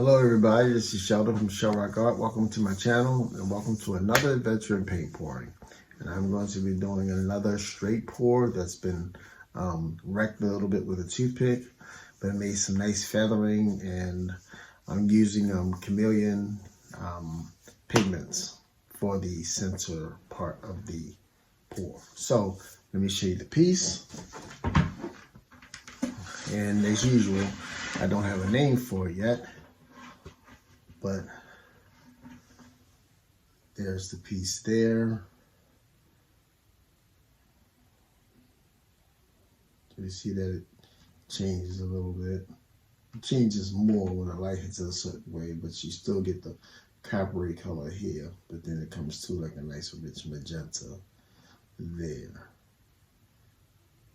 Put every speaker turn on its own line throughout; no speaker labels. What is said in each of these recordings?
Hello everybody, this is Sheldon from Shell Rock Art. Welcome to my channel and welcome to another adventure in paint pouring. And I'm going to be doing another straight pour that's been wrecked a little bit with a toothpick, but it made some nice feathering, and I'm using Chameleon pigments for the center part of the pour. So let me show you the piece. And as usual, I don't have a name for it yet, but there's the piece there. You see that it changes a little bit. It changes more when the light hits it a certain way, but you still get the coppery color here, but then it comes to like a nice rich magenta there.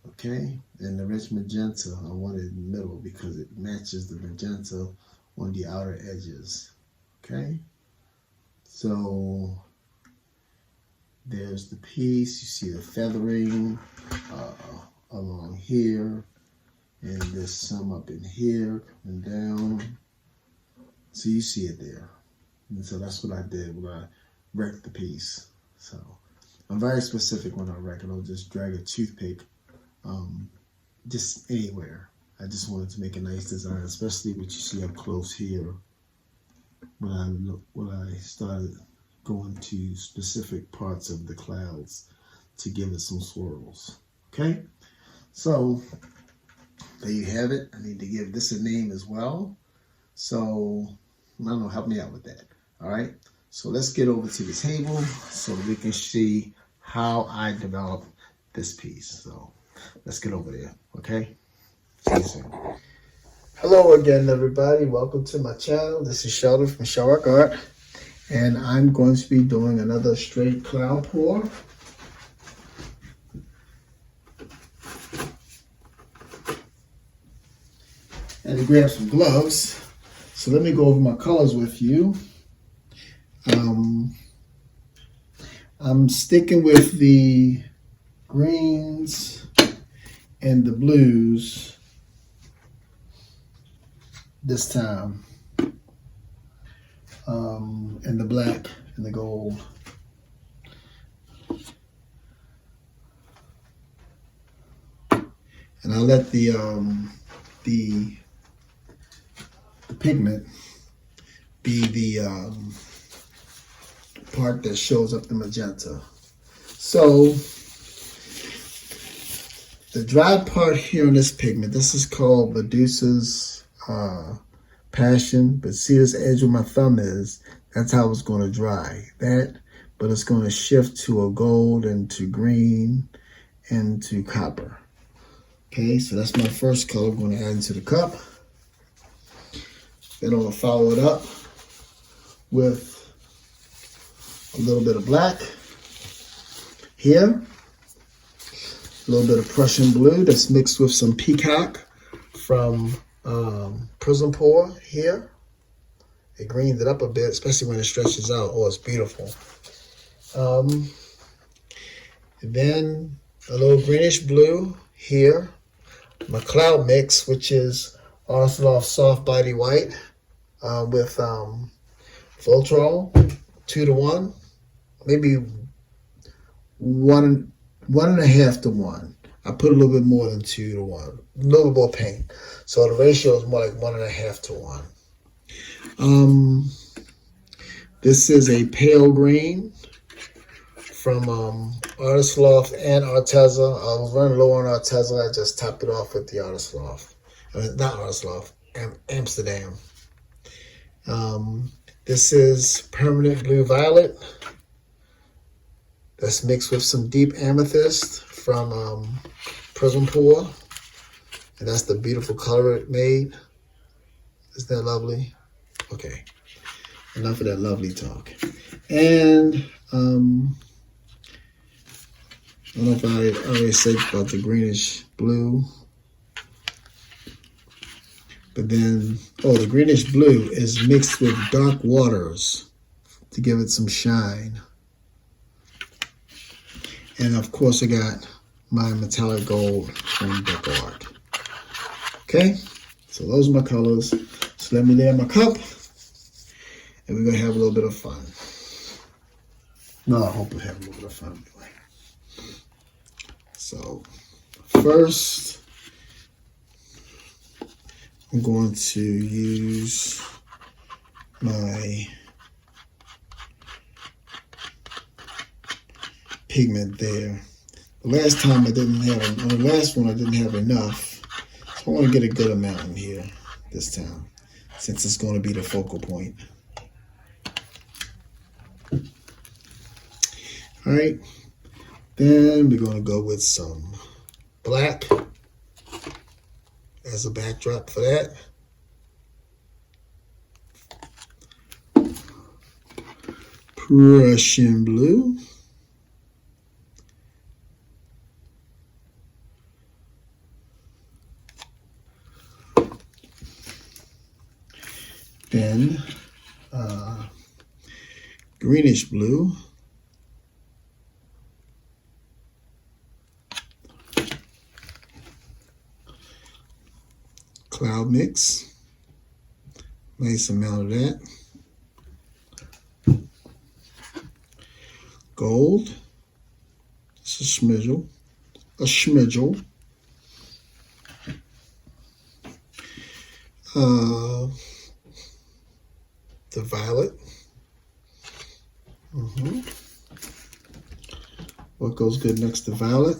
Okay, and the rich magenta I want it in the middle because it matches the magenta on the outer edges. Okay, so there's the piece. You see the feathering along here, and there's some up in here and down. So you see it there. And so that's what I did when I wrecked the piece. So I'm very specific when I wreck it. I'll just drag a toothpick just anywhere. I just wanted to make a nice design, especially what you see up close here. When I started going to specific parts of the clouds to give it some swirls. Okay, so there you have it. I need to give this a name as well. So I don't know, help me out with that. All right. So let's get over to the table so we can see how I developed this piece. So let's get over there. Okay. See you soon. Hello again, everybody. Welcome to my channel. This is Sheldon from Shell Rock Art, and I'm going to be doing another straight cloud pour. And to grab some gloves. So let me go over my colors with you. I'm sticking with the greens and the blues this time, and the black and the gold. And I'll let the pigment be the part that shows up the magenta. So the dry part here on this pigment, this is called Medusa's Passion, but see this edge where my thumb is, that's how it's going to dry. But it's going to shift to a gold and to green and to copper. Okay, so that's my first color I'm going to add into the cup. Then I'm going to follow it up with a little bit of black here, a little bit of Prussian blue that's mixed with some peacock from Prism Pour here. It greens it up a bit, especially when it stretches out. Oh, it's beautiful. Then a little greenish blue here. My cloud mix, which is Arsenal Soft Body White with Voltron 2-to-1, maybe 1.5 to 1. I put a little bit more than 2-to-1, a little bit more paint. So the ratio is more like 1.5 to 1. This is a pale green from Artist Loft and Arteza. I was running low on Arteza. I just topped it off with the Artist Loft. Not Artist Loft, Amsterdam. This is Permanent Blue Violet. That's mixed with some deep amethyst from Prism Pour. And that's the beautiful color it made. Isn't that lovely? Okay. Enough of that lovely talk. And I don't know if I already said about the greenish blue. But then, the greenish blue is mixed with dark waters to give it some shine. And of course, I got my metallic gold from Deco Art. Okay, so those are my colors. So let me lay in my cup and we're gonna have a little bit of fun. No, I hope we have a little bit of fun anyway. So first, I'm going to use my pigment there. The last time I didn't have, on the last one I didn't have enough, so I want to get a good amount in here this time, since it's going to be the focal point. All right, then we're going to go with some black as a backdrop for that. Prussian blue. Then greenish blue. Cloud mix. Nice amount of that. Gold. It's a schmidgel. A schmidgel. The violet. What goes good next to violet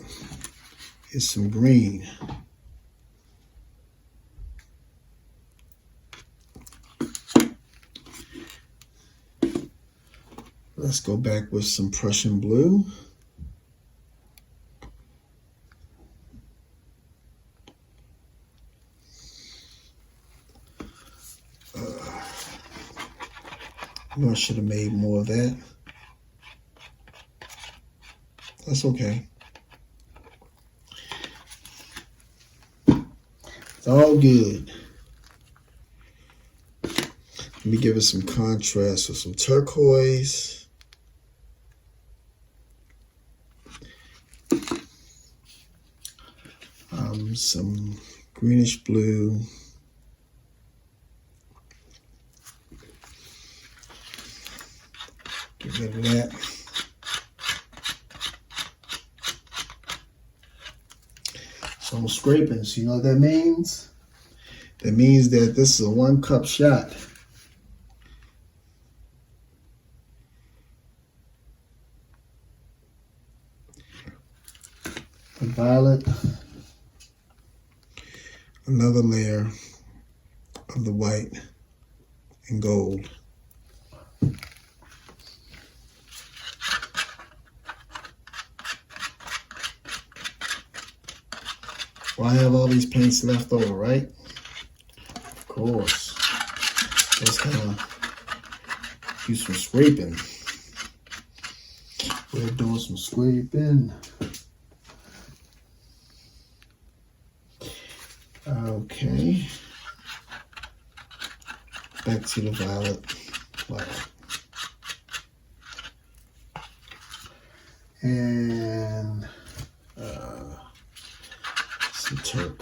is some green. Let's go back with some Prussian blue. I know I should have made more of that. That's okay. It's all good. Let me give it some contrast with some turquoise. Some greenish blue. Get rid of that. So I'm scraping. So you know what that means? That means that this is a 1 cup shot. The violet. Another layer of the white and gold. Well, I have all these paints left over, right? Of course. Let's kind of do some scraping. We're doing some scraping. Okay. Back to the violet. And some turk.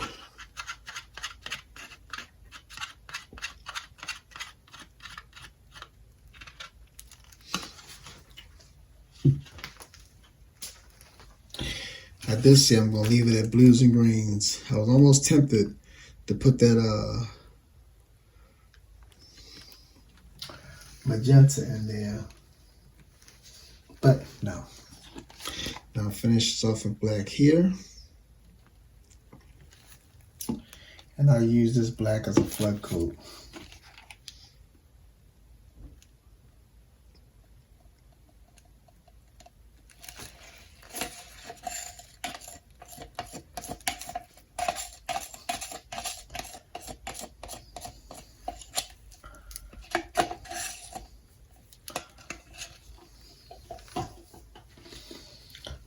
I did say I'm gonna leave it at blues and greens. I was almost tempted to put that magenta in there, but no. Now finish this off with black here, and I'll use this black as a flood coat.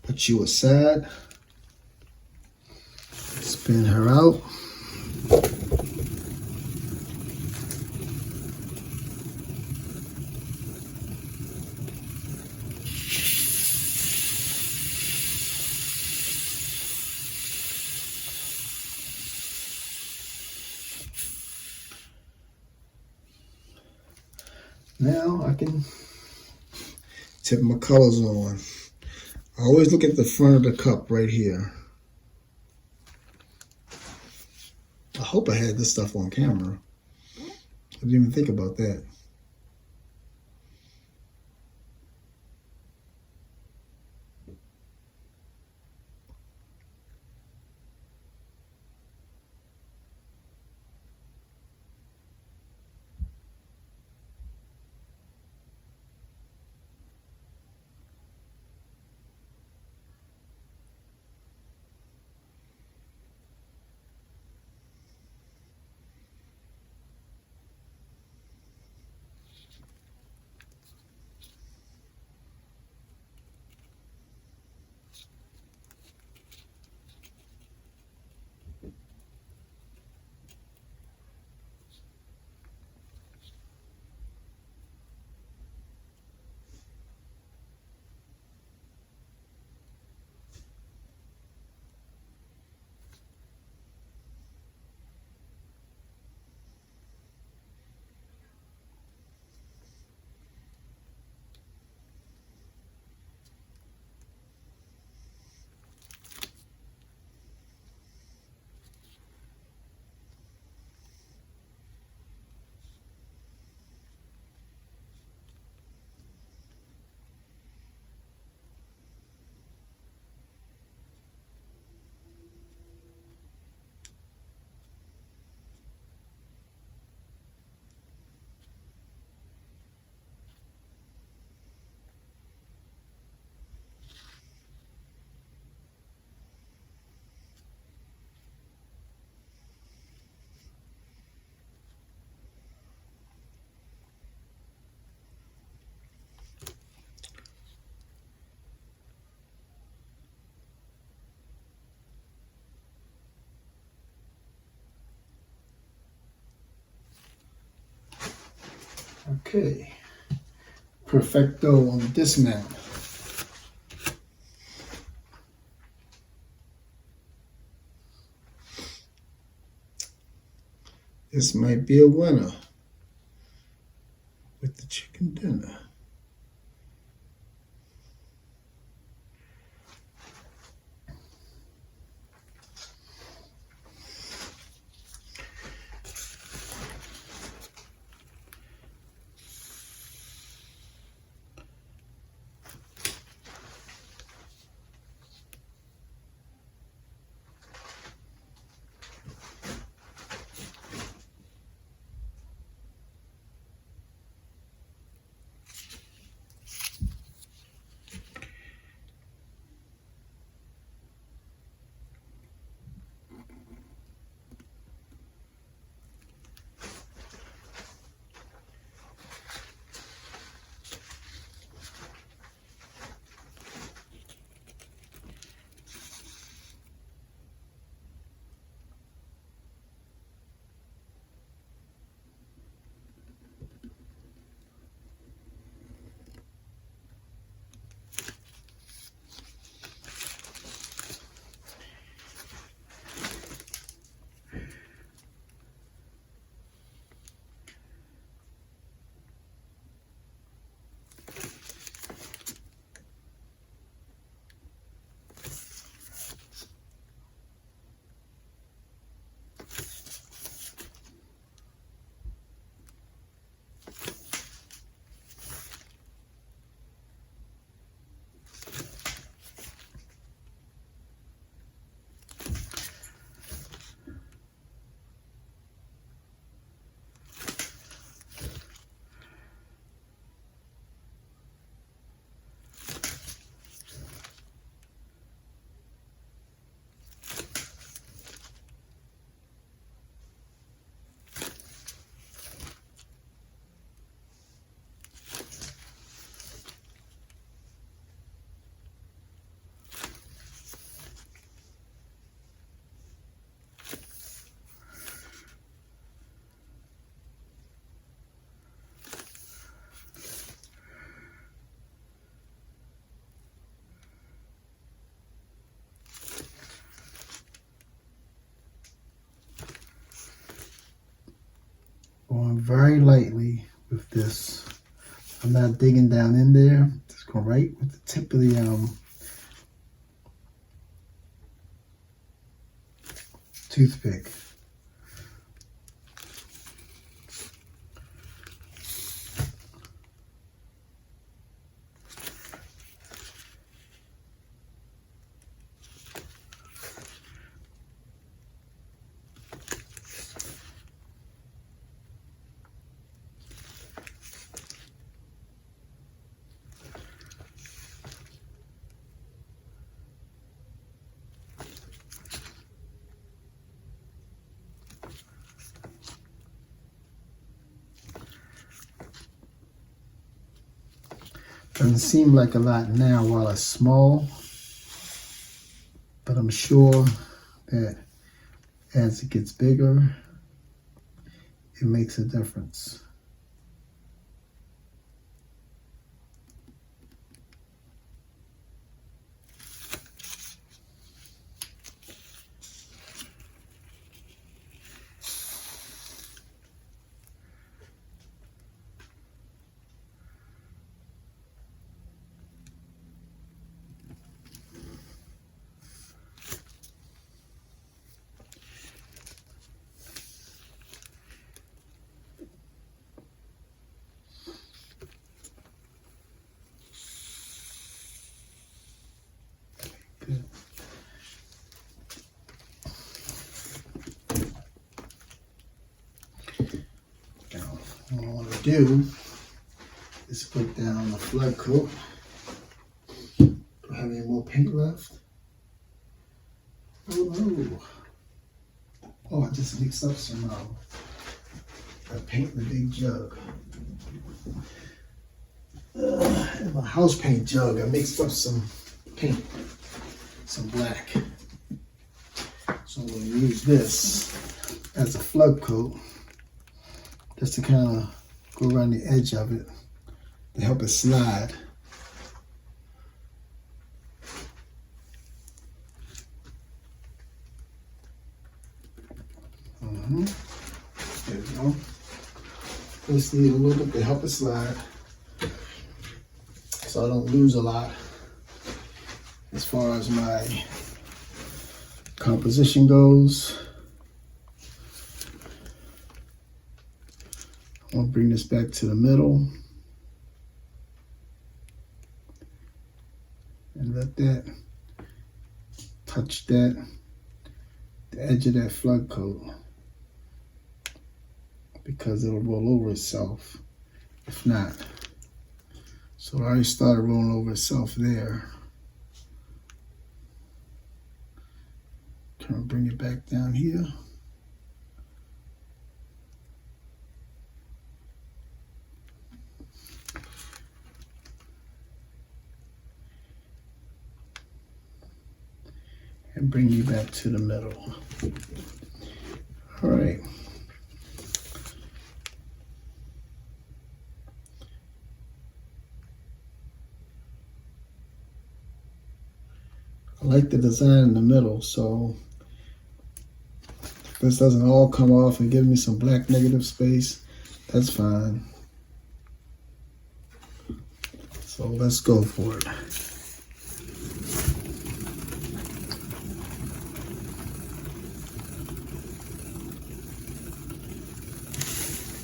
Put you aside. Spin her out. Now I can tip my colors on. I always look at the front of the cup right here. I hope I had this stuff on camera. I didn't even think about that. Okay, perfecto on this map. This might be a winner with the chicken dinner. Going very lightly with this I'm not digging down in there. Just go right with the tip of the toothpick. Doesn't seem like a lot now while it's small, but I'm sure that as it gets bigger, it makes a difference. Good. Now, what I want to do is put down the flood coat. Do I have any more paint left? Oh no. Oh, I just mixed up some paint in the big jug. In my house paint jug, I mixed up some paint, some black. So I'm going to use this as a flood coat, just to kind of go around the edge of it to help it slide. There we go. Just need a little bit to help it slide, so I don't lose a lot as far as my composition goes. I'll bring this back to the middle and let that touch that, the edge of that flood coat, because it'll roll over itself if not. So I already started rolling over itself there. Kind of bring it back down here. And bring you back to the middle. All right. I like the design in the middle, so if this doesn't all come off and give me some black negative space, that's fine. So let's go for it.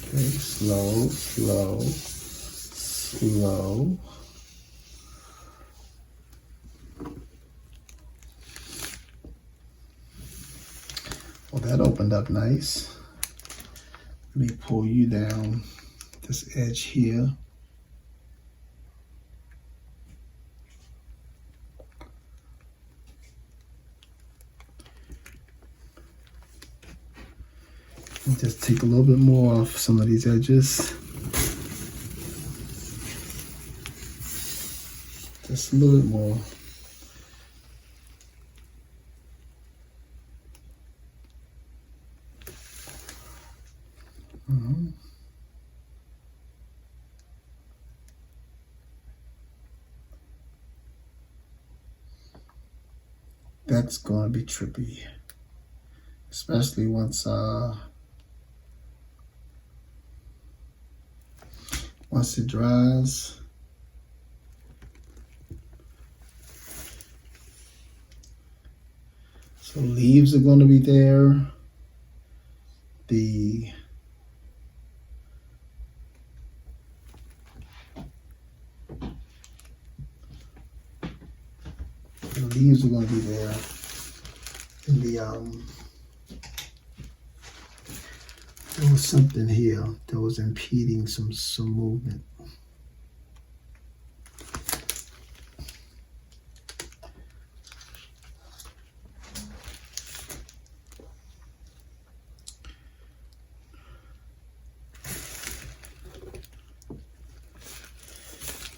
Okay, slow, slow, slow. Well, that opened up nice. Let me pull you down this edge here. And just take a little bit more off some of these edges. Just a little bit more. That's going to be trippy, especially once once it dries. So leaves are going to be there. The leaves are going to be there. And there was something here that was impeding some movement.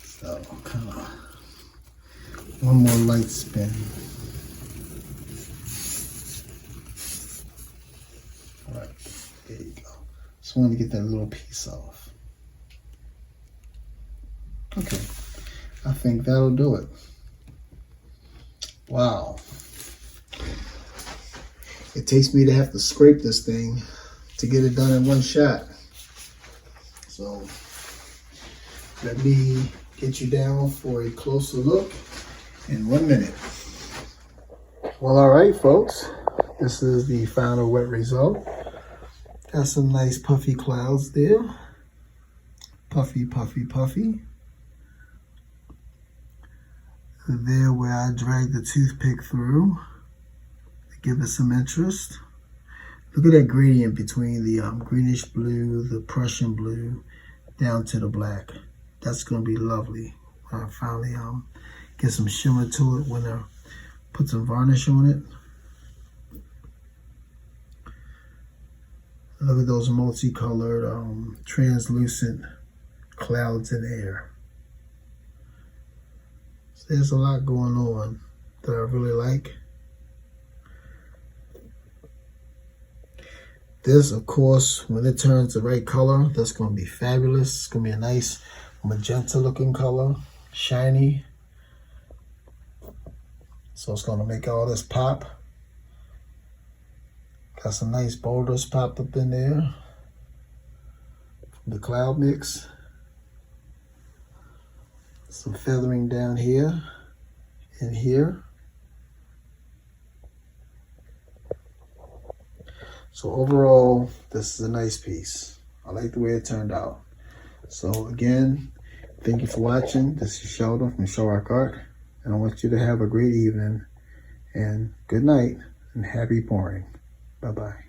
So kind of one more light spin. All right, there you go. Just wanted to get that little piece off. Okay, I think that'll do it. Wow. It takes me to have to scrape this thing to get it done in one shot. So let me get you down for a closer look in 1 minute. Well, all right, folks. This is the final wet result. Got some nice puffy clouds there. Puffy, puffy, puffy. There where I dragged the toothpick through to give it some interest. Look at that gradient between the greenish blue, the Prussian blue, down to the black. That's going to be lovely when I finally get some shimmer to it, when I put some varnish on it. Look at those multicolored, translucent clouds in the air. So there's a lot going on that I really like. This, of course, when it turns the right color, that's going to be fabulous. It's going to be a nice magenta looking color, shiny. So it's going to make all this pop. Got some nice boulders popped up in there. The cloud mix. Some feathering down here and here. So overall, this is a nice piece. I like the way it turned out. So again, thank you for watching. This is Sheldon from Show Rock Art, and I want you to have a great evening and good night and happy pouring. Bye-bye.